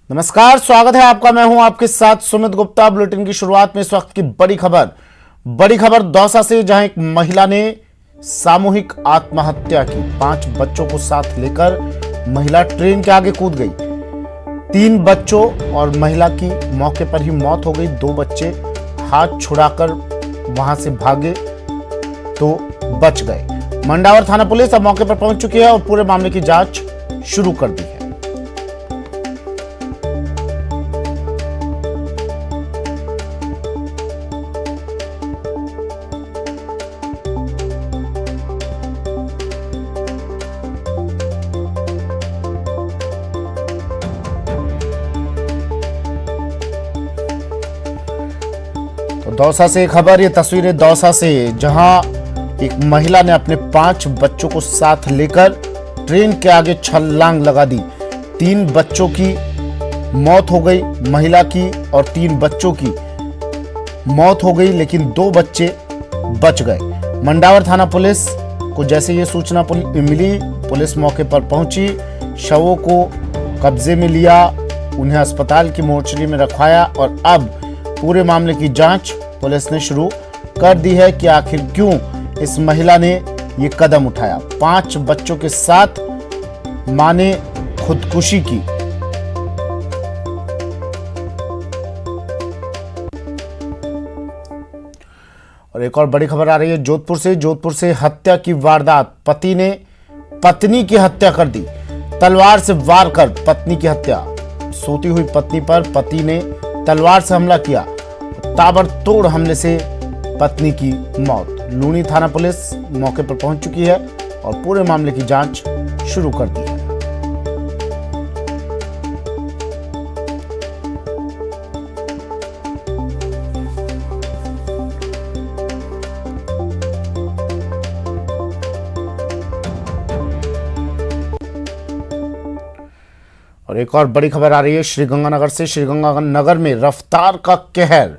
नमस्कार, स्वागत है आपका। मैं हूं आपके साथ सुमित गुप्ता। बुलेटिन की शुरुआत में इस वक्त की बड़ी खबर दौसा से, जहां एक महिला ने सामूहिक आत्महत्या की। 5 बच्चों को साथ लेकर महिला ट्रेन के आगे कूद गई। 3 बच्चों और महिला की मौके पर ही मौत हो गई। 2 बच्चे हाथ छुड़ाकर वहां से भागे तो बच गए। मंडावर थाना पुलिस अब मौके पर पहुंच चुकी है और पूरे मामले की जांच शुरू कर दी है। तो दौसा से खबर, ये तस्वीरें दौसा से, जहां एक महिला ने अपने 5 बच्चों को साथ लेकर ट्रेन के आगे छलांग लगा दी। 3 बच्चों की मौत हो गई, महिला की और 3 बच्चों की मौत हो गई, लेकिन 2 बच्चे बच गए। मंडावर थाना पुलिस को जैसे ये सूचना मिली, पुलिस मौके पर पहुंची, शवों को कब्जे में लिया, उन्हें अस्पताल की मोर्चरी में रखवाया और अब पूरे मामले की जांच पुलिस ने शुरू कर दी है कि आखिर क्यों इस महिला ने ये कदम उठाया। 5 बच्चों के साथ मां ने खुदकुशी की। और एक और बड़ी खबर आ रही है जोधपुर से हत्या की वारदात। पति ने पत्नी की हत्या कर दी। तलवार से वार कर पत्नी की हत्या। सोती हुई पत्नी पर पति ने तलवार से हमला किया। ताबड़तोड़ हमले से पत्नी की मौत। लूनी थाना पुलिस मौके पर पहुंच चुकी है और पूरे मामले की जांच शुरू कर दी है। और एक और बड़ी खबर आ रही है श्रीगंगानगर से। श्रीगंगानगर में रफ्तार का कहर।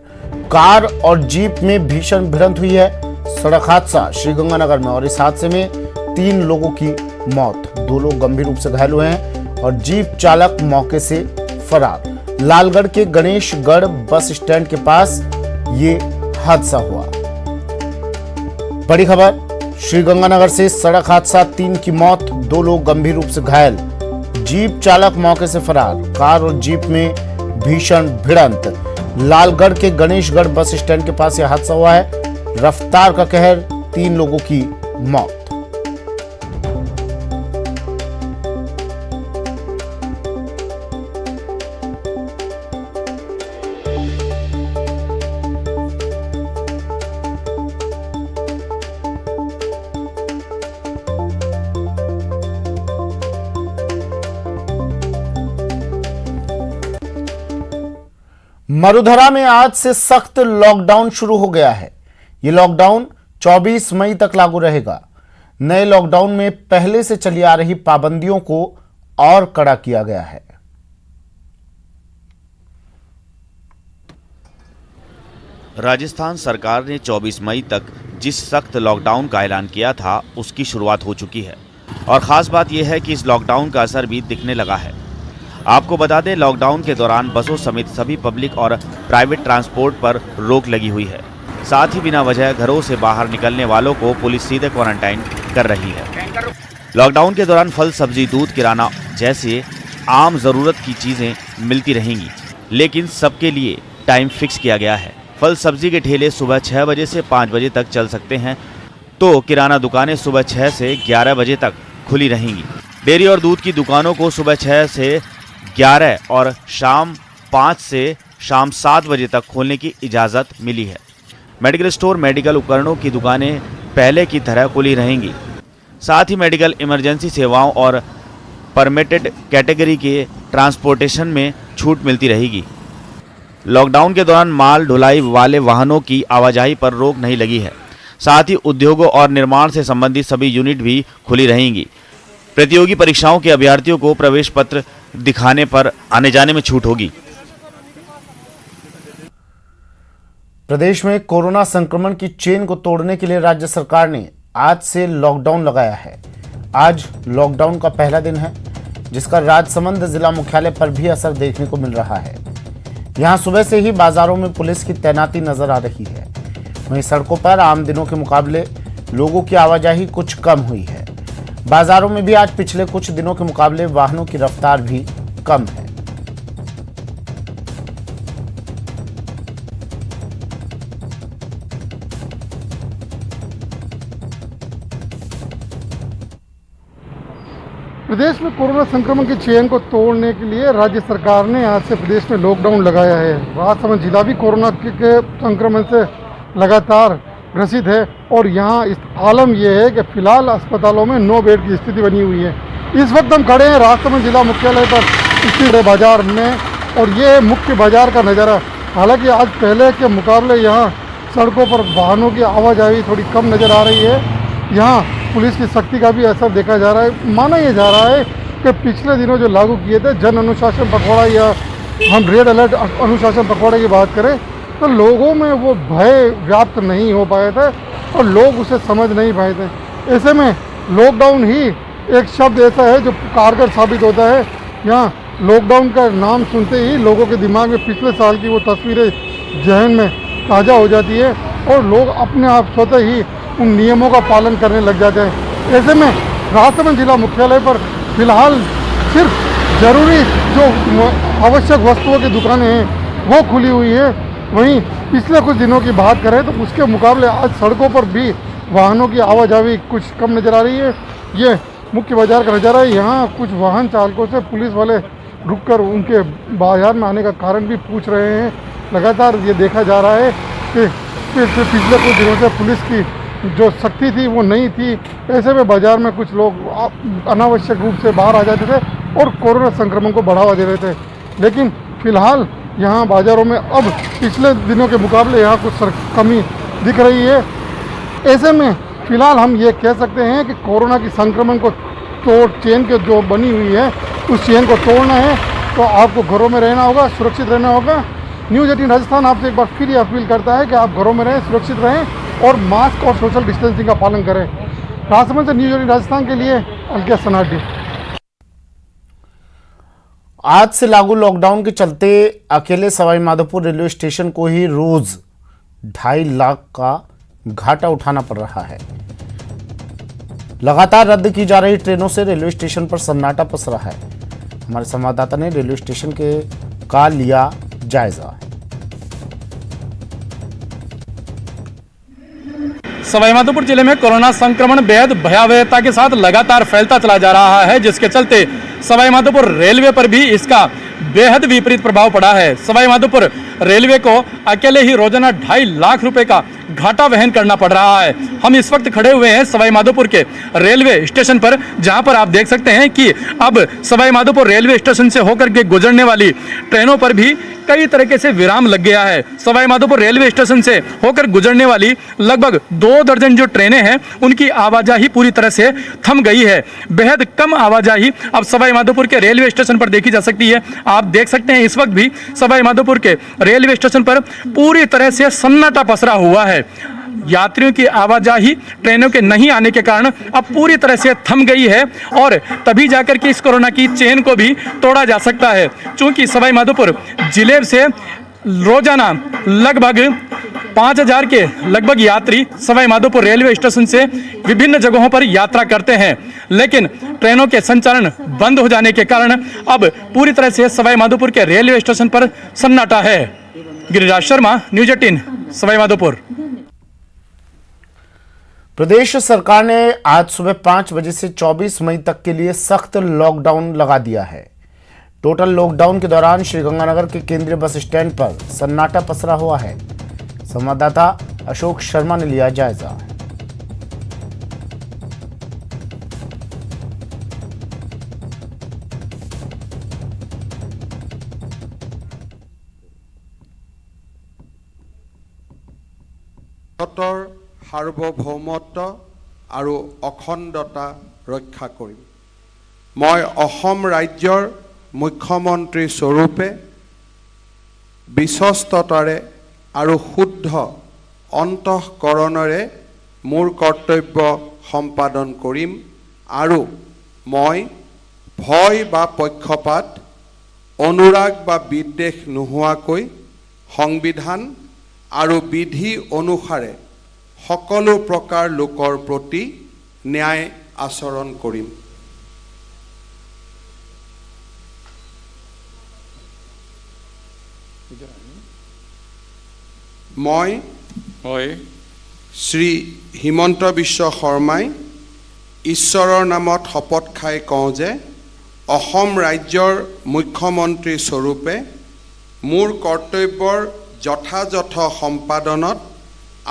कार और जीप में भीषण भिड़ंत हुई है। सड़क हादसा श्रीगंगानगर में, और इस हादसे में 3 लोगों की मौत, 2 लोग गंभीर रूप से घायल हुए हैं और जीप चालक मौके से फरार। लालगढ़ के गणेशगढ़ बस स्टैंड के पास ये हादसा हुआ। बड़ी खबर श्रीगंगानगर से, सड़क हादसा, 3 की मौत, 2 लोग गंभीर रूप से घायल, जीप चालक मौके से फरार। कार और जीप में भीषण भिड़ंत। लालगढ़ के गणेशगढ़ बस स्टैंड के पास यह हादसा हुआ है। रफ्तार का कहर, 3 लोगों की मौत। मरुधरा में आज से सख्त लॉकडाउन शुरू हो गया है। यह लॉकडाउन 24 मई तक लागू रहेगा। नए लॉकडाउन में पहले से चली आ रही पाबंदियों को और कड़ा किया गया है। राजस्थान सरकार ने 24 मई तक जिस सख्त लॉकडाउन का ऐलान किया था, उसकी शुरुआत हो चुकी है और खास बात यह है कि इस लॉकडाउन का असर भी दिखने लगा है। आपको बता दें, लॉकडाउन के दौरान बसों समेत सभी पब्लिक और प्राइवेट ट्रांसपोर्ट पर रोक लगी हुई है। साथ ही बिना वजह घरों से बाहर निकलने वालों को पुलिस सीधे क्वारंटाइन कर रही है। लॉकडाउन के दौरान फल, सब्जी, दूध, किराना जैसे आम जरूरत की चीजें मिलती रहेंगी, लेकिन सबके लिए टाइम फिक्स किया गया है। फल सब्जी के ठेले सुबह 6 बजे से 5 बजे तक चल सकते हैं, तो किराना दुकानें सुबह 6 से 11 बजे तक खुली रहेंगी। डेयरी और दूध की दुकानों को सुबह 6 से 11 और शाम 5 से शाम 7 बजे तक खोलने की इजाज़त मिली है। मेडिकल स्टोर, मेडिकल उपकरणों की दुकानें पहले की तरह खुली रहेंगी। साथ ही मेडिकल इमरजेंसी सेवाओं और परमिटेड कैटेगरी के ट्रांसपोर्टेशन में छूट मिलती रहेगी। लॉकडाउन के दौरान माल ढुलाई वाले वाहनों की आवाजाही पर रोक नहीं लगी है। साथ ही उद्योगों और निर्माण से संबंधित सभी यूनिट भी खुली रहेंगी। प्रतियोगी परीक्षाओं के अभ्यर्थियों को प्रवेश पत्र दिखाने पर आने जाने में छूट होगी। प्रदेश में कोरोना संक्रमण की चेन को तोड़ने के लिए राज्य सरकार ने आज से लॉकडाउन लगाया है। आज लॉकडाउन का पहला दिन है, जिसका राजसमंद जिला मुख्यालय पर भी असर देखने को मिल रहा है। यहां सुबह से ही बाजारों में पुलिस की तैनाती नजर आ रही है। वहीं सड़कों पर आम दिनों के मुकाबले लोगों की आवाजाही कुछ कम हुई है। बाजारों में भी आज पिछले कुछ दिनों के मुकाबले वाहनों की रफ्तार भी कम है। प्रदेश में कोरोना संक्रमण की चेन को तोड़ने के लिए राज्य सरकार ने आज से प्रदेश में लॉकडाउन लगाया है। राजसमंद जिला भी कोरोना के संक्रमण से लगातार ग्रसित है और यहाँ इस आलम यह है कि फिलहाल अस्पतालों में 9 बेड की स्थिति बनी हुई है। इस वक्त हम खड़े हैं राजसमंद जिला मुख्यालय पर स्थित बाजार में और ये मुख्य बाजार का नज़ारा। हालांकि आज पहले के मुकाबले यहाँ सड़कों पर वाहनों की आवाजाही थोड़ी कम नज़र आ रही है। यहाँ पुलिस की सख्ती का भी असर देखा जा रहा है। माना यह जा रहा है कि पिछले दिनों जो लागू किए थे जन अनुशासन पखवाड़ा या हम रेड अलर्ट अनुशासन पखवाड़े की बात करें तो लोगों में वो भय व्याप्त नहीं हो पाए थे और लोग उसे समझ नहीं पाए थे। ऐसे में लॉकडाउन ही एक शब्द ऐसा है जो कारगर साबित होता है। यहाँ लॉकडाउन का नाम सुनते ही लोगों के दिमाग में पिछले साल की वो तस्वीरें जहन में ताज़ा हो जाती है और लोग अपने आप स्वतः ही उन नियमों का पालन करने लग जाते हैं। ऐसे में राजसमंद जिला मुख्यालय पर फिलहाल सिर्फ जरूरी जो आवश्यक वस्तुओं की दुकानें हैं वो खुली हुई है। वहीं पिछले कुछ दिनों की बात करें तो उसके मुकाबले आज सड़कों पर भी वाहनों की आवाजाही कुछ कम नज़र आ रही है। ये मुख्य बाजार का नज़ारा है। यहाँ कुछ वाहन चालकों से पुलिस वाले रुककर उनके बाजार में आने का कारण भी पूछ रहे हैं। लगातार ये देखा जा रहा है कि पिछले कुछ दिनों से पुलिस की जो सख्ती थी वो नहीं थी। ऐसे में बाजार में कुछ लोग अनावश्यक रूप से बाहर आ जाते थे और कोरोना संक्रमण को बढ़ावा दे रहे थे। लेकिन फिलहाल यहाँ बाज़ारों में अब पिछले दिनों के मुकाबले यहाँ कुछ कमी दिख रही है। ऐसे में फ़िलहाल हम ये कह सकते हैं कि कोरोना की संक्रमण को चेन के जो बनी हुई है उस चेन को तोड़ना है तो आपको घरों में रहना होगा, सुरक्षित रहना होगा। न्यूज़ 18 राजस्थान आपसे एक बार फिर ये अपील करता है कि आप घरों में रहें, सुरक्षित रहें और मास्क और सोशल डिस्टेंसिंग का पालन करें। राजसमंद से न्यूज़ 18 राजस्थान के लिए अलकिया सनाटी। आज से लागू लॉकडाउन के चलते अकेले सवाई माधोपुर रेलवे स्टेशन को ही रोज 2.5 लाख का घाटा उठाना पड़ रहा है। लगातार रद्द की जा रही ट्रेनों से रेलवे स्टेशन पर सन्नाटा पसरा है। हमारे संवाददाता ने रेलवे स्टेशन का लिया जायजा। सवाईमाधोपुर जिले में कोरोना संक्रमण बेहद भयावहता के साथ लगातार फैलता चला जा रहा है, जिसके चलते सवाईमाधोपुर रेलवे पर भी इसका बेहद विपरीत प्रभाव पड़ा है। सवाईमाधोपुर रेलवे को अकेले ही रोजाना 2.5 लाख रुपए का घाटा वहन करना पड़ रहा है। हम इस वक्त खड़े हुए हैं सवाईमाधोपुर के रेलवे स्टेशन पर, जहां पर आप देख सकते हैं कि अब सवाईमाधोपुर रेलवे स्टेशन से होकर के गुजरने वाली ट्रेनों पर भी कई तरीके से विराम लग गया है। सवाईमाधोपुर रेलवे स्टेशन से होकर गुजरने वाली लगभग 2 दर्जन जो ट्रेनें हैं उनकी आवाजाही पूरी तरह से थम गई है। बेहद कम आवाजाही अब सवाईमाधोपुर के रेलवे स्टेशन पर देखी जा सकती है। आप देख सकते हैं इस वक्त भी सवाईमाधोपुर के रेलवे स्टेशन पर पूरी तरह से सन्नाटा पसरा हुआ है। यात्रियों की आवाजाही ट्रेनों के नहीं आने के कारण अब पूरी तरह से थम गई है और तभी जाकर के इस कोरोना की चेन को भी तोड़ा जा सकता है। चूंकि सवाईमाधोपुर जिले से रोजाना लगभग 5000 के लगभग यात्री सवाईमाधोपुर रेलवे स्टेशन से विभिन्न जगहों पर यात्रा करते हैं, लेकिन ट्रेनों के संचालन बंद हो जाने के कारण अब पूरी तरह से सवाईमाधोपुर के रेलवे स्टेशन पर सन्नाटा है। गिरिराज शर्मा, न्यूज़ 18 सवाईमाधोपुर। प्रदेश सरकार ने आज सुबह 5 बजे से 24 मई तक के लिए सख्त लॉकडाउन लगा दिया है। टोटल लॉकडाउन के दौरान श्रीगंगानगर के केंद्रीय बस स्टैंड पर सन्नाटा पसरा हुआ है। संवाददाता अशोक शर्मा ने लिया जायजा। সাৰ্বভৌমত্ব আৰু অখণ্ডতা ৰক্ষা কৰিম। মই অসম ৰাজ্যৰ মুখ্যমন্ত্ৰী স্বৰূপে বিশ্বস্ততাৰে আৰু শুদ্ধ অন্তঃকৰণেৰে মোৰ কৰ্তব্য সম্পাদন কৰিম আৰু মই ভয় বা পক্ষপাত অনুৰাগ বা বিদ্বেষ নোহোৱাকৈ সংবিধান আৰু বিধি অনুসাৰে সকলো প্ৰকাৰ লোকৰ প্ৰতি ন্যায় আচৰণ কৰিম। মই শ্ৰী হিমন্ত বিশ্ব শৰ্মাই ঈশ্বৰৰ নামত শপত খাই কওঁ যে অসম ৰাজ্যৰ মুখ্যমন্ত্ৰী স্বৰূপে মোৰ কৰ্তব্যৰ যথাযথ সম্পাদনত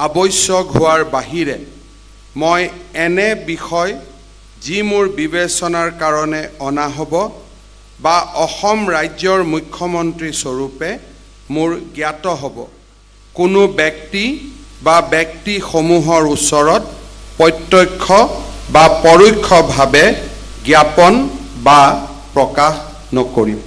আৱশ্যক হোৱাৰ বাহিৰে মই এনে বিষয় যি মোৰ বিবেচনাৰ কাৰণে অনা হ'ব বা অসম ৰাজ্যৰ মুখ্যমন্ত্ৰী স্বৰূপে মোৰ জ্ঞাত হ'ব কোনো ব্যক্তি বা ব্যক্তিসমূহৰ ওচৰত প্ৰত্যক্ষ বা পৰোক্ষভাৱে জ্ঞাপন বা প্ৰকাশ নকৰিম।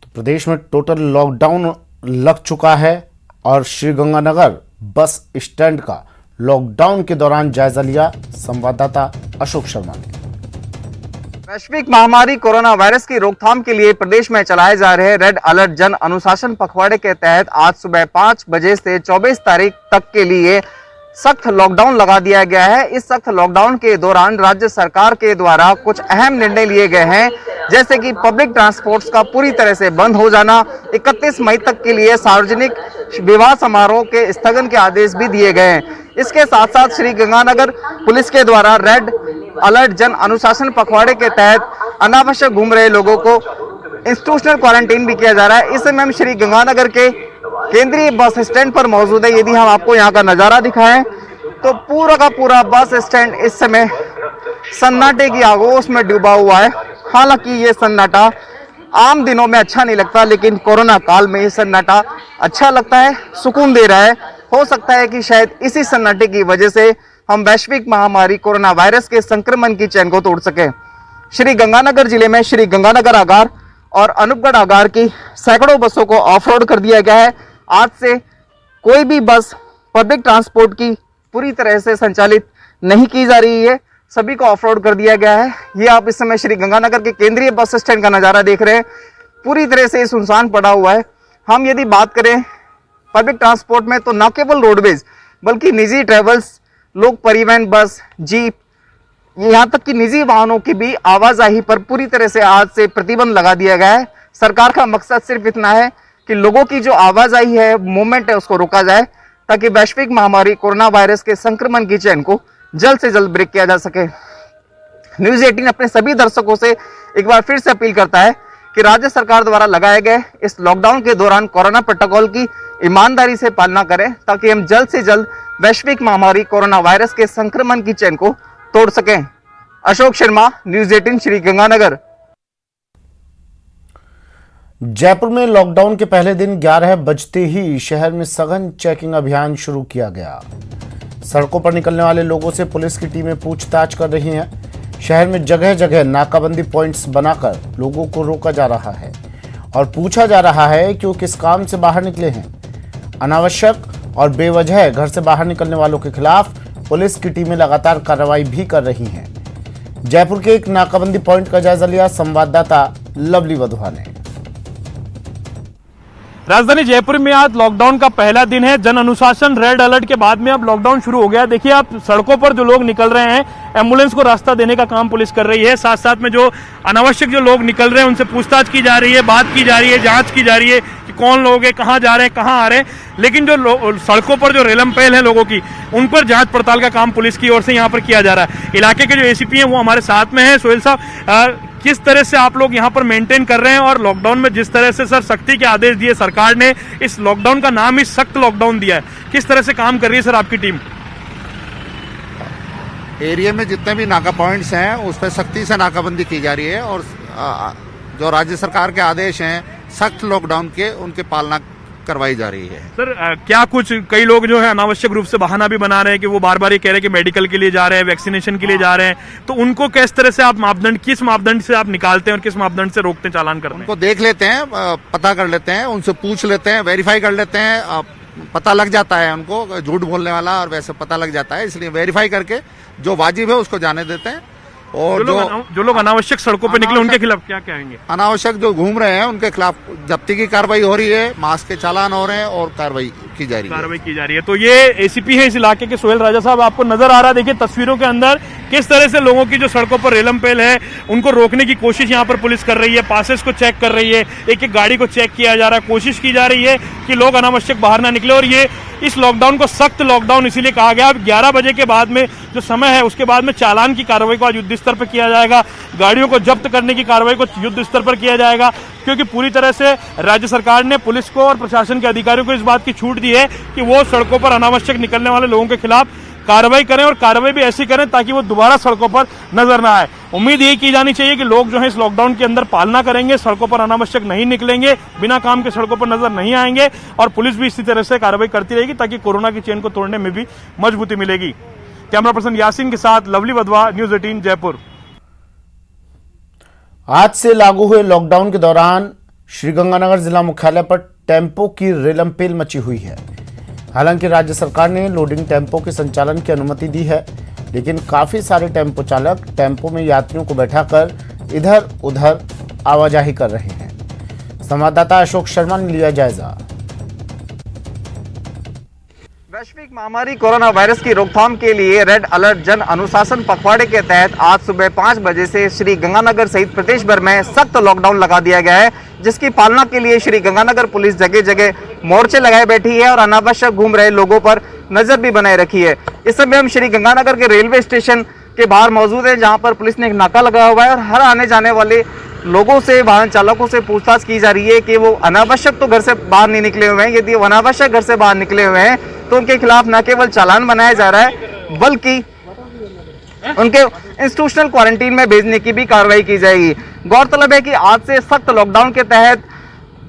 तो प्रदेश में टोटल लॉकडाउन लग चुका है और श्रीगंगानगर बस स्टैंड का लॉकडाउन के दौरान जायजा लिया संवाददाता अशोक शर्मा ने। वैश्विक महामारी कोरोना वायरस की रोकथाम के लिए प्रदेश में चलाए जा रहे रेड अलर्ट जन अनुशासन पखवाड़े के तहत आज सुबह 5 बजे से 24 तारीख तक के लिए सख्त लॉकडाउन लगा दिया गया है। इस सख्त लॉकडाउन के दौरान राज्य सरकार के द्वारा कुछ अहम निर्णय लिए गए हैं, जैसे कि पब्लिक ट्रांसपोर्ट्स का पूरी तरह से बंद हो जाना, 31 मई तक के लिए सार्वजनिक विवाह समारोह के स्थगन के आदेश भी दिए गए हैं। इसके साथ साथ श्री गंगानगर पुलिस के द्वारा रेड अलर्ट जन अनुशासन पखवाड़े के तहत अनावश्यक घूम रहे लोगों को इंस्टीट्यूशनल क्वारंटीन भी किया जा रहा है। इस समय हम श्री गंगानगर के केंद्रीय बस स्टैंड पर मौजूद है। यदि हम आपको यहाँ का नजारा दिखाएं तो पूरा का पूरा बस स्टैंड इस समय सन्नाटे की आगोश में डूबा हुआ है। हालांकि ये सन्नाटा आम दिनों में अच्छा नहीं लगता, लेकिन कोरोना काल में ये सन्नाटा अच्छा लगता है, सुकून दे रहा है। हो सकता है कि शायद इसी सन्नाटे की वजह से हम वैश्विक महामारी कोरोना वायरस के संक्रमण की चेन को तोड़ सके। श्री गंगानगर जिले में श्री गंगानगर आगार और अनूपगढ़ आगार की सैकड़ों बसों को ऑफ रोड कर दिया गया है। आज से कोई भी बस पब्लिक ट्रांसपोर्ट की पूरी तरह से संचालित नहीं की जा रही है, सभी को ऑफ रोड कर दिया गया है। ये आप इस समय श्री गंगानगर के केंद्रीय बस स्टैंड का नज़ारा देख रहे हैं, पूरी तरह से सुनसान पड़ा हुआ है। हम यदि बात करें पब्लिक ट्रांसपोर्ट में तो न केवल रोडवेज बल्कि निजी ट्रेवल्स, लोक परिवहन, बस, जीप, यहाँ तक कि निजी वाहनों की भी आवाजाही पर पूरी तरह से आज से प्रतिबंध लगा दिया गया है। सरकार का मकसद सिर्फ इतना है कि लोगों की जो आवाजाही है, मूवमेंट है, उसको रोका जाए ताकि वैश्विक महामारी कोरोना वायरस के संक्रमण की चेन को जल्द से जल्द ब्रेक किया जा सके। न्यूज़ 18 अपने सभी दर्शकों से एक बार फिर से अपील करता है कि राज्य सरकार द्वारा लगाए गए इस लॉकडाउन के दौरान कोरोना प्रोटोकॉल की ईमानदारी से पालना करें ताकि हम जल्द से जल्द वैश्विक महामारी कोरोना वायरस के संक्रमण की चेन को तोड़ सकें। अशोक शर्मा, न्यूज़ 18 श्री गंगानगर। जयपुर में लॉकडाउन के पहले दिन 11 बजते ही शहर में सघन चेकिंग अभियान शुरू किया गया। सड़कों पर निकलने वाले लोगों से पुलिस की टीमें पूछताछ कर रही हैं। शहर में जगह जगह नाकाबंदी पॉइंट्स बनाकर लोगों को रोका जा रहा है और पूछा जा रहा है कि वो किस काम से बाहर निकले हैं। अनावश्यक और बेवजह घर से बाहर निकलने वालों के खिलाफ पुलिस की टीमें लगातार कार्रवाई भी कर रही हैं। जयपुर के एक नाकाबंदी पॉइंट का जायजा लिया संवाददाता लवली वधवा ने। राजधानी जयपुर में आज लॉकडाउन का पहला दिन है। जन अनुशासन रेड अलर्ट के बाद में अब लॉकडाउन शुरू हो गया। देखिए आप सड़कों पर जो लोग निकल रहे हैं, एम्बुलेंस को रास्ता देने का काम पुलिस कर रही है। साथ साथ में जो अनावश्यक जो लोग निकल रहे हैं उनसे पूछताछ की जा रही है, बात की जा रही है, जांच की जा रही है कि कौन लोग हैं, कहाँ जा रहे हैं, कहाँ आ रहे हैं। लेकिन जो सड़कों पर जो रेलम पहल है लोगों की, उन पर जांच पड़ताल का काम पुलिस की ओर से यहाँ पर किया जा रहा है। इलाके के जो एसीपी हैं वो हमारे साथ में है। सोहेल साहब, किस तरह से आप लोग यहाँ पर मेंटेन कर रहे हैं और लॉकडाउन में जिस तरह से सर सख्ती के आदेश दिए सरकार ने, इस लॉकडाउन का नाम ही सख्त लॉकडाउन दिया है, किस तरह से काम कर रही है सर आपकी टीम? एरिया में जितने भी नाका पॉइंट्स हैं उस पर सख्ती से नाकाबंदी की जा रही है और जो राज्य सरकार के आदेश हैं सख्त लॉकडाउन के, उनके पालना करवाई जा रही है। सर क्या कुछ कई लोग जो है अनावश्यक रूप से बहाना भी बना रहे हैं कि वो बार बार ये कह रहे हैं कि मेडिकल के लिए जा रहे हैं, वैक्सीनेशन के लिए जा रहे हैं, तो उनको किस तरह से आप किस मापदंड से आप निकालते हैं और किस मापदंड से रोकते हैं, चालान करते हैं? उनको देख लेते हैं, पता कर लेते हैं, उनसे पूछ लेते हैं, वेरीफाई कर लेते हैं, पता लग जाता है उनको झूठ बोलने वाला और वैसे पता लग जाता है, इसलिए वेरीफाई करके जो वाजिब है उसको जाने देते हैं। और जो लोग अनावश्यक सड़कों पे निकले उनके खिलाफ क्या कहेंगे? अनावश्यक जो घूम रहे हैं उनके खिलाफ जब्ती की कार्रवाई हो रही है, मास्क के चालान हो रहे हैं और कार्रवाई की जा रही है। तो ये एसीपी है इस इलाके के सोहेल राजा साहब, आपको नजर आ रहा है, देखिए तस्वीरों के अंदर किस तरह से लोगों की जो सड़कों पर रेलम पेल है उनको रोकने की कोशिश यहाँ पर पुलिस कर रही है, पासेस को चेक कर रही है, एक एक गाड़ी को चेक किया जा रहा है, कोशिश की जा रही है कि लोग अनावश्यक बाहर ना निकले। और ये इस लॉकडाउन को सख्त लॉकडाउन इसीलिए कहा गया। अब 11 बजे के बाद में जो समय है उसके बाद में चालान की कार्रवाई को आज युद्ध स्तर पर किया जाएगा, गाड़ियों को जब्त करने की कार्रवाई को युद्ध स्तर पर किया जाएगा, क्योंकि पूरी तरह से राज्य सरकार ने पुलिस को और प्रशासन के अधिकारियों को इस बात की छूट दी है कि वो सड़कों पर अनावश्यक निकलने वाले लोगों के खिलाफ कार्रवाई करें और कार्रवाई भी ऐसी करें ताकि वो दोबारा सड़कों पर नजर ना आए। उम्मीद ये की जानी चाहिए कि लोग जो है इस लॉकडाउन के अंदर पालना करेंगे, सड़कों पर अनावश्यक नहीं निकलेंगे, बिना काम के सड़कों पर नजर नहीं आएंगे और पुलिस भी इसी तरह से कार्रवाई करती रहेगी ताकि कोरोना की चेन को तोड़ने में भी मजबूती मिलेगी। कैमरा पर्सन यासीन के साथ लवली वधवा, न्यूज 18 जयपुर। आज से लागू हुए लॉकडाउन के दौरान श्रीगंगानगर जिला मुख्यालय पर टेम्पो की रेलमपेल मची हुई है। हालांकि राज्य सरकार ने लोडिंग टेम्पो के संचालन की अनुमति दी है, लेकिन काफी सारे टेम्पो चालक टेम्पो में यात्रियों को बैठाकर इधर उधर आवाजाही कर रहे हैं। संवाददाता अशोक शर्मा ने लिया जायजा। वैश्विक महामारी कोरोना वायरस की रोकथाम के लिए रेड अलर्ट जन अनुशासन पखवाड़े के तहत आज सुबह 5 बजे से श्री गंगानगर सहित प्रदेश भर में सख्त लॉकडाउन लगा दिया गया है, जिसकी पालना के लिए श्री गंगानगर पुलिस जगह जगह मोर्चे लगाए बैठी है और अनावश्यक घूम रहे लोगों पर नजर भी बनाए रखी है। इस समय हम श्री गंगानगर के रेलवे स्टेशन के बाहर मौजूद है, जहां पर पुलिस ने एक नाका लगाया हुआ है और हर आने जाने वाले लोगों से, वाहन चालकों से पूछताछ की जा रही है कि वो अनावश्यक तो घर से बाहर नहीं निकले हुए हैं। यदि वो अनावश्यक घर से बाहर निकले हुए हैं तो उनके खिलाफ न केवल चालान बनाया जा रहा है बल्कि उनके इंस्टीट्यूशनल क्वारंटीन में भेजने की भी कार्रवाई की जाएगी। गौरतलब है कि आज से सख्त लॉकडाउन के तहत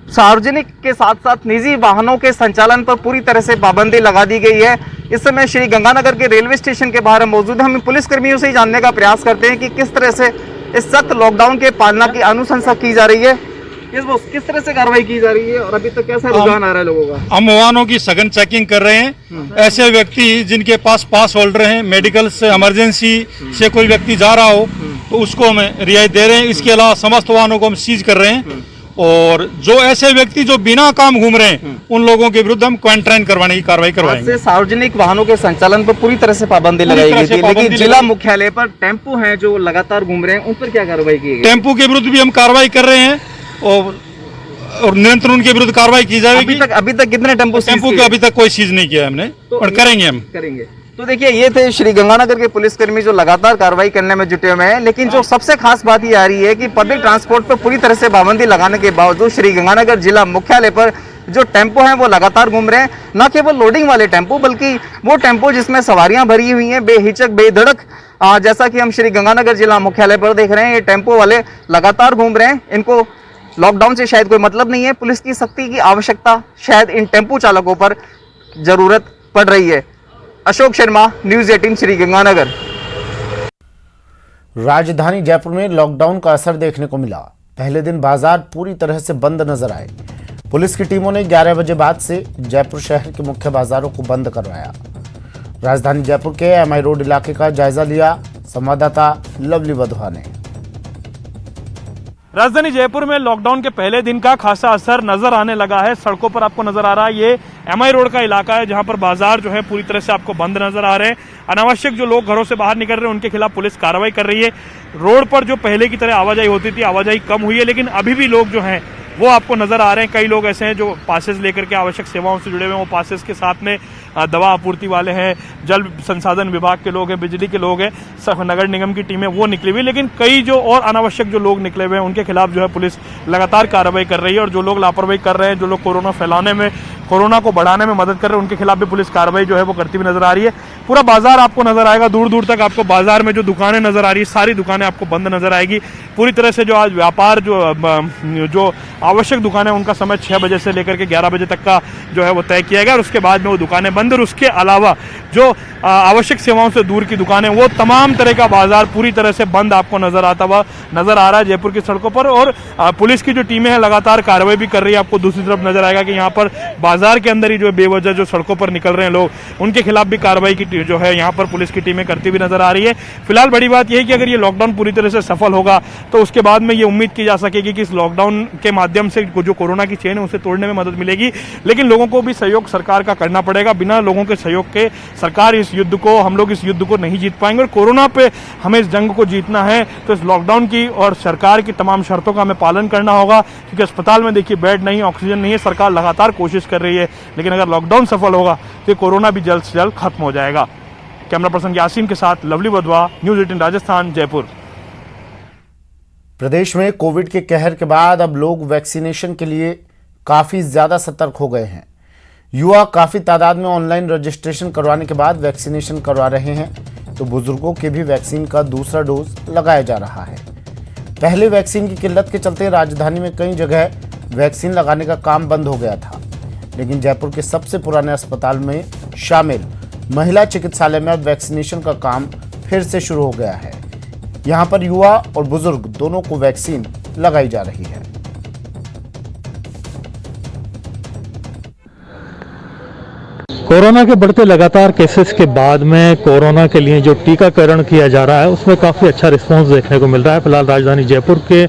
सार्वजनिक के साथ साथ निजी वाहनों के संचालन पर पूरी तरह से पाबंदी लगा दी गई है। इस समय श्री गंगानगर के रेलवे स्टेशन के बाहर मौजूद है। हम पुलिस कर्मियों से ही जानने का प्रयास करते हैं कि किस तरह से इस सख्त लॉकडाउन के पालना की अनुशंसा की जा रही है, किस तरह से कार्रवाई की जा रही है और अभी तक कैसा रुझान आ रहा है लोगों का। हम वाहनों की सघन चेकिंग कर रहे हैं। ऐसे व्यक्ति जिनके पास पास होल्डर हैं, मेडिकल से इमरजेंसी से कोई व्यक्ति जा रहा हो तो उसको हम रियायत दे रहे हैं। इसके अलावा समस्त वाहनों को हम सीज कर रहे हैं और जो ऐसे व्यक्ति जो बिना काम घूम रहे हैं उन लोगों के विरुद्ध हम क्वारंटाइन करवाने की कार्रवाई करवाएंगे। सार्वजनिक वाहनों के संचालन पर पूरी तरह से पाबंदी लगाई गई थी, लेकिन जिला मुख्यालय पर टेम्पो हैं जो लगातार घूम रहे हैं, उन पर क्या कार्रवाई की गई? टेम्पो के विरुद्ध भी हम कार्रवाई कर रहे हैं और निरंतर उनके विरुद्ध कार्रवाई की जाएगी। अभी तक कितने टेम्पो का अभी तक कोई चीज नहीं किया हमने, और करेंगे हम करेंगे। तो देखिए, ये थे श्री गंगानगर के पुलिसकर्मी जो लगातार कार्रवाई करने में जुटे हुए हैं। लेकिन जो सबसे खास बात ये आ रही है कि पब्लिक ट्रांसपोर्ट पर पूरी तरह से पाबंदी लगाने के बावजूद श्री गंगानगर जिला मुख्यालय पर जो टेम्पो हैं वो लगातार घूम रहे हैं। न केवल लोडिंग वाले टेम्पो बल्कि वो टेम्पो जिसमें सवारियां भरी हुई हैं, बेहिचक बेधड़क, जैसा कि हम श्री गंगानगर जिला मुख्यालय पर देख रहे हैं, ये टेम्पो वाले लगातार घूम रहे हैं। इनको लॉकडाउन से शायद कोई मतलब नहीं है, पुलिस की सख्ती की आवश्यकता शायद इन टेम्पो चालकों पर जरूरत पड़ रही है। अशोक शर्मा, न्यूज 18 श्री गंगानगर। राजधानी जयपुर में लॉकडाउन का असर देखने को मिला। पहले दिन बाजार पूरी तरह से बंद नजर आए। पुलिस की टीमों ने 11 बजे बाद से जयपुर शहर के मुख्य बाजारों को बंद करवाया। राजधानी जयपुर के एमआई रोड इलाके का जायजा लिया संवाददाता लवली वधवा ने। राजधानी जयपुर में लॉकडाउन के पहले दिन का खासा असर नजर आने लगा है। सड़कों पर आपको नजर आ रहा है, ये एमआई रोड का इलाका है जहां पर बाजार जो है पूरी तरह से आपको बंद नजर आ रहे हैं। अनावश्यक जो लोग घरों से बाहर निकल रहे हैं उनके खिलाफ पुलिस कार्रवाई कर रही है। रोड पर जो पहले की तरह आवाजाही होती थी, आवाजाही कम हुई है, लेकिन अभी भी लोग जो हैं वो आपको नजर आ रहे हैं। कई लोग ऐसे हैं जो पासेस लेकर के आवश्यक सेवाओं से जुड़े हुए हैं। वो पासेस के साथ में दवा आपूर्ति वाले हैं, जल संसाधन विभाग के लोग हैं, बिजली के लोग हैं, नगर निगम की टीमें वो निकली हुई। लेकिन कई जो और अनावश्यक जो लोग निकले हुए हैं उनके खिलाफ जो है पुलिस लगातार कार्रवाई कर रही है। और जो लोग लापरवाही कर रहे हैं, जो लोग कोरोना फैलाने में, कोरोना को बढ़ाने में मदद कर रहे हैं, उनके खिलाफ भी पुलिस कार्रवाई जो है वो करती हुई नजर आ रही है। पूरा बाजार आपको नजर आएगा, दूर दूर तक आपको बाजार में जो दुकानें नजर आ रही है सारी दुकानें आपको बंद नजर आएगी। पूरी तरह से जो आज व्यापार जो आवश्यक दुकानें उनका समय 6 बजे से लेकर के 11 बजे तक का जो है वो तय किया गया और उसके बाद में वो दुकानें बंद। और उसके अलावा जो आवश्यक सेवाओं से दूर की दुकानें, वो तमाम तरह का बाजार पूरी तरह से बंद आपको नजर आता हुआ नजर आ रहा है जयपुर की सड़कों पर। और पुलिस की जो टीमें हैं लगातार कार्रवाई भी कर रही है। आपको दूसरी तरफ नजर आएगा कि यहाँ पर बाजार के अंदर ही जो बेवजह जो सड़कों पर निकल रहे हैं लोग, उनके खिलाफ भी कार्रवाई की जो है यहाँ पर पुलिस की टीमें करती हुई नजर आ रही है। फिलहाल बड़ी बात यह है कि अगर ये लॉकडाउन पूरी तरह से सफल होगा तो उसके बाद में ये उम्मीद की जा सकेगी कि इस लॉकडाउन के माध्यम से जो कोरोना की चेन है उसे तोड़ने में मदद मिलेगी। लेकिन लोगों को भी सहयोग सरकार का करना पड़ेगा। बिना लोगों के सहयोग के सरकार इस युद्ध को, हम लोग इस युद्ध को नहीं जीत पाएंगे। और कोरोना पे हमें इस जंग को जीतना है तो इस लॉकडाउन की और सरकार की तमाम शर्तों का हमें पालन करना होगा, क्योंकि अस्पताल में देखिए बेड नहीं, ऑक्सीजन नहीं है। सरकार लगातार कोशिश कर रही है, लेकिन अगर लॉकडाउन सफल होगा तो कोरोना भी जल्द से जल्द खत्म हो जाएगा। कैमरा पर्सन यासीन के साथ लवली वधवा, न्यूज़ 18 राजस्थान, जयपुर। प्रदेश में कोविड के कहर के बाद अब लोग वैक्सीनेशन के लिए काफ़ी ज़्यादा सतर्क हो गए हैं। युवा काफ़ी तादाद में ऑनलाइन रजिस्ट्रेशन करवाने के बाद वैक्सीनेशन करवा रहे हैं, तो बुजुर्गों के भी वैक्सीन का दूसरा डोज लगाया जा रहा है। पहले वैक्सीन की किल्लत के चलते राजधानी में कई जगह वैक्सीन लगाने का काम बंद हो गया था, लेकिन जयपुर के सबसे पुराने अस्पताल में शामिल महिला चिकित्सालय में अब वैक्सीनेशन का काम फिर से शुरू हो गया है। यहाँ पर युवा और बुजुर्ग दोनों को वैक्सीन लगाई जा रही है। कोरोना के बढ़ते लगातार केसेस के बाद में कोरोना के लिए जो टीकाकरण किया जा रहा है उसमें काफ़ी अच्छा रिस्पांस देखने को मिल रहा है। फिलहाल राजधानी जयपुर के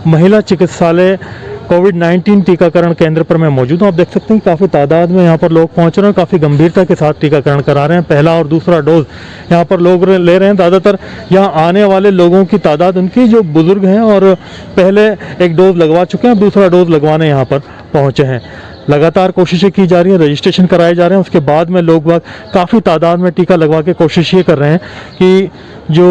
महिला चिकित्सालय कोविड-19 टीकाकरण केंद्र पर मैं मौजूद हूँ। आप देख सकते हैं काफ़ी तादाद में यहाँ पर लोग पहुँच रहे हैं, काफ़ी गंभीरता के साथ टीकाकरण करा रहे हैं। पहला और दूसरा डोज यहाँ पर लोग ले रहे हैं। ज़्यादातर यहाँ आने वाले लोगों की तादाद उनकी जो बुजुर्ग हैं और पहले एक डोज लगवा चुके हैं, अब दूसरा डोज लगवाने यहाँ पर पहुँचे हैं। लगातार कोशिशें की जा रही हैं, रजिस्ट्रेशन कराए जा रहे हैं। उसके बाद में लोग काफ़ी तादाद में टीका लगवा के कोशिश ये कर रहे हैं कि जो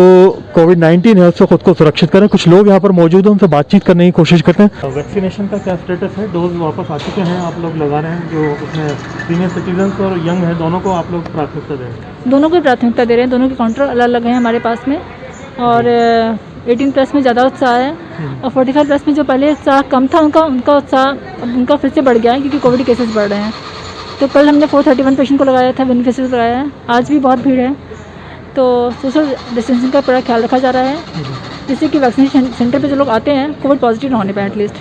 कोविड-19 है उससे खुद को सुरक्षित करें। कुछ लोग यहाँ पर मौजूद हैं, उनसे बातचीत करने की कोशिश करते हैं। वैक्सीनेशन का क्या स्टेटस है? डोज वापस आ चुके हैं, आप लोग लगा रहे हैं? जो उसमें सीनियर सिटीजन्स और यंग है, दोनों को आप लोग प्राथमिकता दे रहे हैं? दोनों को प्राथमिकता दे रहे हैं। दोनों के काउंटर अलग अलग हैं हमारे पास में। और 18+ में ज़्यादा उत्साह है और 45+ में जो पहले उत्साह कम था उनका उत्साह उनका फिर से बढ़ गया है, क्योंकि कोविड केसेस बढ़ रहे हैं। तो कल हमने 431 पेशेंट को लगाया था, बेनिफिशियरी को लगाया है। आज भी बहुत भीड़ है, तो सोशल डिस्टेंसिंग का पूरा ख्याल रखा जा रहा है, जिससे कि वैक्सीनेशन सेंटर पे जो लोग आते हैं कोविड पॉजिटिव ना होने पाए, एटलीस्ट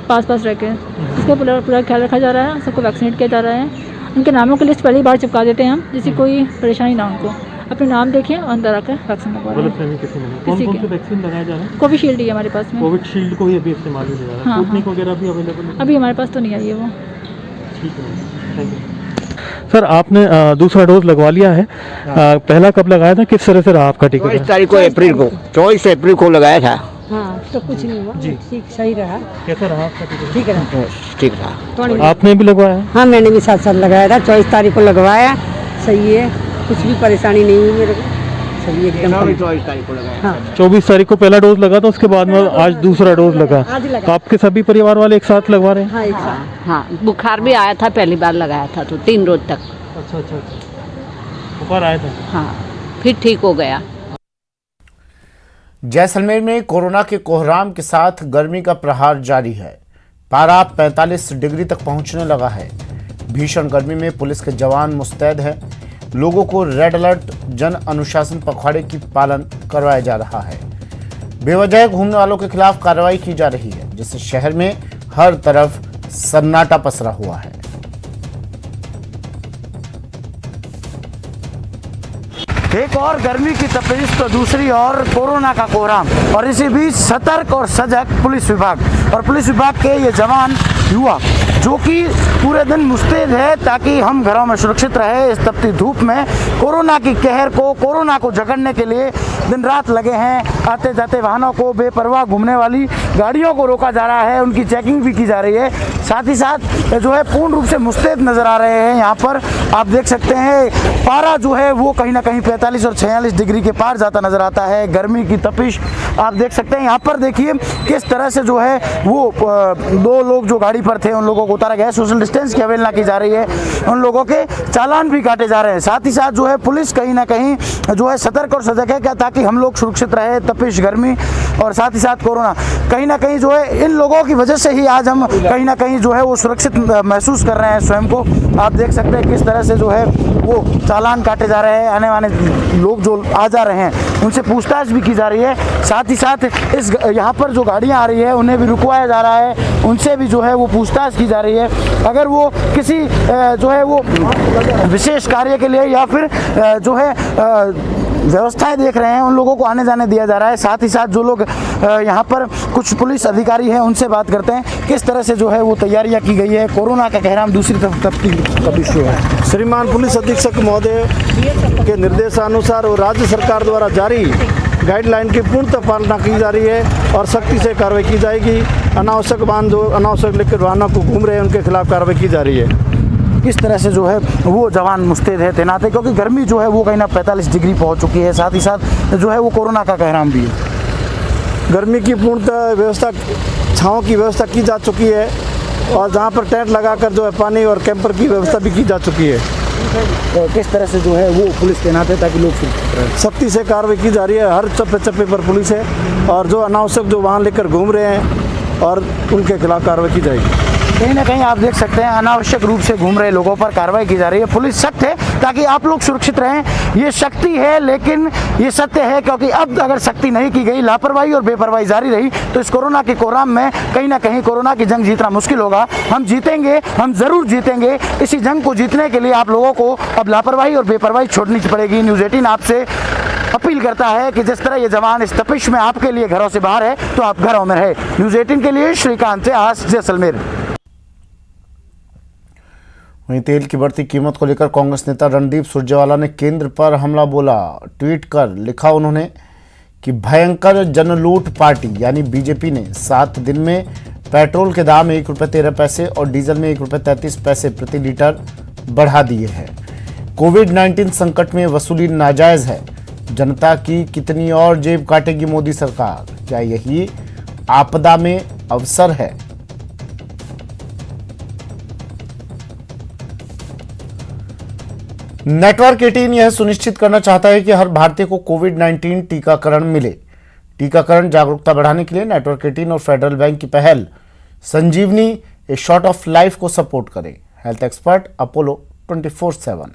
पास रह के इसका पूरा ख्याल रखा जा रहा है। सबको वैक्सीनेट किया जा रहा है। उनके नामों की लिस्ट पहली बार चिपका देते हैं हम, जिससे कोई परेशानी ना उनको। अपने नाम देखें और अंदर आकर वैक्सीन लगवा रहे हैं। कौन से वैक्सीन लगाया जा रहा है? कोविशील्ड ही है हमारे पास में। कोविशील्ड को ही अभी इस्तेमाल नहीं जा रहा है। स्पुतनिक वगैरह भी अवेलेबल है? अभी हमारे पास तो नहीं आई है वो। ठीक है, थैंक यू। सर, आपने दूसरा डोज लगवा लिया है, पहला कब लगाया था? किस तरह से रहा आपका टीका? 24 तारीख को अप्रैल को 24 अप्रैल को लगाया था। हाँ, तो कुछ नहीं हुआ जी, ठीक सही रहा। कैसा रहा आपका टीका? ठीक रहा, ठीक रहा। आपने भी लगवाया? हाँ, मैंने भी साथ साथ लगाया था। 24 तारीख को लगवाया, सही है, कुछ भी परेशानी नहीं हुई मेरे को, सही एकदम। 24 तारीख को लगाया। हाँ, 24 तारीख को पहला डोज लगा था, उसके बाद में आज दूसरा डोज लगा। आज लगा। तो आपके सभी परिवार वाले एक साथ लगवा रहे हैं? हाँ, एक साथ। हाँ, बुखार भी आया था, पहली बार लगाया था तो 3 रोज तक। अच्छा, बुखार आया था? हाँ, फिर ठीक हो गया। जैसलमेर में कोरोना के कोहराम के साथ गर्मी का प्रहार जारी है। पारा 45 डिग्री तक पहुंचने लगा है। भीषण गर्मी में पुलिस के जवान मुस्तैद हैं। लोगों को रेड अलर्ट जन अनुशासन पखवाड़े की पालन करवाया जा रहा है। बेवजह घूमने वालों के खिलाफ कार्रवाई की जा रही है, जिससे शहर में हर तरफ सन्नाटा पसरा हुआ है। एक और गर्मी की तपिश तो दूसरी ओर कोरोना का कोहराम, और इसी बीच सतर्क और सजग पुलिस विभाग और पुलिस विभाग के ये जवान युवा जो कि पूरे दिन मुस्तैद है ताकि हम घरों में सुरक्षित रहे इस तपती धूप में। कोरोना की कहर को, कोरोना को जकड़ने के लिए दिन रात लगे हैं। आते जाते वाहनों को, बेपरवाह घूमने वाली गाड़ियों को रोका जा रहा है, उनकी चेकिंग भी की जा रही है। साथ ही साथ जो है पूर्ण रूप से मुस्तैद नज़र आ रहे हैं। यहाँ पर आप देख सकते हैं पारा जो है वो कहीं ना कहीं 45 और 46 डिग्री के पार जाता नज़र आता है। गर्मी की तपिश आप देख सकते हैं। यहाँ पर देखिए किस तरह से जो है वो 2 लोग जो गाड़ी पर थे उन लोगों को उतारा गया है। सोशल डिस्टेंस की अवहेलना की जा रही है, उन लोगों के चालान भी काटे जा रहे हैं। साथ ही साथ जो है पुलिस कहीं ना कहीं जो है सतर्क और सजग है क्या, ताकि हम लोग सुरक्षित रहे। तपिश, गर्मी और साथ ही साथ कोरोना, कहीं ना कहीं जो है इन लोगों की वजह से ही आज हम कहीं ना कहीं जो है वो सुरक्षित महसूस कर रहे हैं स्वयं को। आप देख सकते हैं किस तरह से जो है वो चालान काटे जा रहे हैं। आने वाले लोग जो आ जा रहे हैं उनसे पूछताछ भी की जा रही है। साथ ही साथ इस यहाँ पर जो गाड़ियाँ आ रही है उन्हें भी रुकवाया जा रहा है, उनसे भी जो है वो पूछताछ की जा रही है। अगर वो किसी जो है वो विशेष कार्य के लिए या फिर जो है व्यवस्थाएं देख रहे हैं, उन लोगों को आने जाने दिया जा रहा है। साथ ही साथ जो लोग यहाँ पर कुछ पुलिस अधिकारी हैं उनसे बात करते हैं किस तरह से जो है वो तैयारियां की गई है। कोरोना का कहराम दूसरी तरफ की शुरू है। श्रीमान पुलिस अधीक्षक महोदय के निर्देशानुसार और राज्य सरकार द्वारा जारी गाइडलाइन की पूर्णतः पालना की जा रही है और सख्ती से कार्रवाई की जाएगी। अनावश्यक वाहन जो अनावश्यक लेकर वाहनों को घूम रहे हैं उनके खिलाफ कार्रवाई की जा रही है। किस तरह से जो है वो जवान मुस्तैद है, तैनात है, क्योंकि गर्मी जो है वो कहीं ना 45 डिग्री पहुंच चुकी है। साथ ही साथ जो है वो कोरोना का कहराम भी है। गर्मी की पूर्णतः व्यवस्था, छाँव की व्यवस्था की जा चुकी है और जहाँ पर टेंट लगाकर जो है पानी और कैंपर की व्यवस्था भी की जा चुकी है। तो किस तरह से जो है वो पुलिस तैनात है ताकि लोग सुरक्षित रहें। सख्ती से कार्रवाई की जा रही है, हर चप्पे चप्पे पर पुलिस है और जो अनावश्यक जो वाहन लेकर घूम रहे हैं और उनके खिलाफ कार्रवाई की जाएगी। कहीं ना कहीं आप देख सकते हैं अनावश्यक रूप से घूम रहे लोगों पर कार्रवाई की जा रही है। पुलिस सख्त है ताकि आप लोग सुरक्षित रहें। ये शक्ति है, लेकिन ये सत्य है, क्योंकि अब अगर सख्ती नहीं की गई, लापरवाही और बेपरवाही जारी रही तो इस कोरोना के कोराम में कहीं ना कहीं कोरोना की जंग जीतना मुश्किल होगा। हम जीतेंगे, हम जरूर जीतेंगे। इसी जंग को जीतने के लिए आप लोगों को अब लापरवाही और बेपरवाही छोड़नी पड़ेगी। न्यूज़ 18 आपसे अपील करता है कि जिस तरह ये जवान इस तपिश में आपके लिए घरों से बाहर है तो आप घरों में रहे। न्यूज़ 18 के लिए श्रीकांत से आज जैसलमेर। वहीं तेल की बढ़ती कीमत को लेकर कांग्रेस नेता रणदीप सुरजेवाला ने केंद्र पर हमला बोला। ट्वीट कर लिखा उन्होंने कि भयंकर जनलूट पार्टी यानी बीजेपी ने 7 दिन में पेट्रोल के दाम ₹1.13 और डीजल में ₹1.33 प्रति लीटर बढ़ा दिए हैं। कोविड-19 संकट में वसूली नाजायज है। जनता की कितनी और जेब काटेगी मोदी सरकार? क्या यही आपदा में अवसर है? नेटवर्क 18 यह सुनिश्चित करना चाहता है कि हर भारतीय को कोविड-19 टीकाकरण मिले। टीकाकरण जागरूकता बढ़ाने के लिए नेटवर्क 18 और फेडरल बैंक की पहल संजीवनी ए शॉट ऑफ लाइफ को सपोर्ट करें। Health expert Apollo 24/7।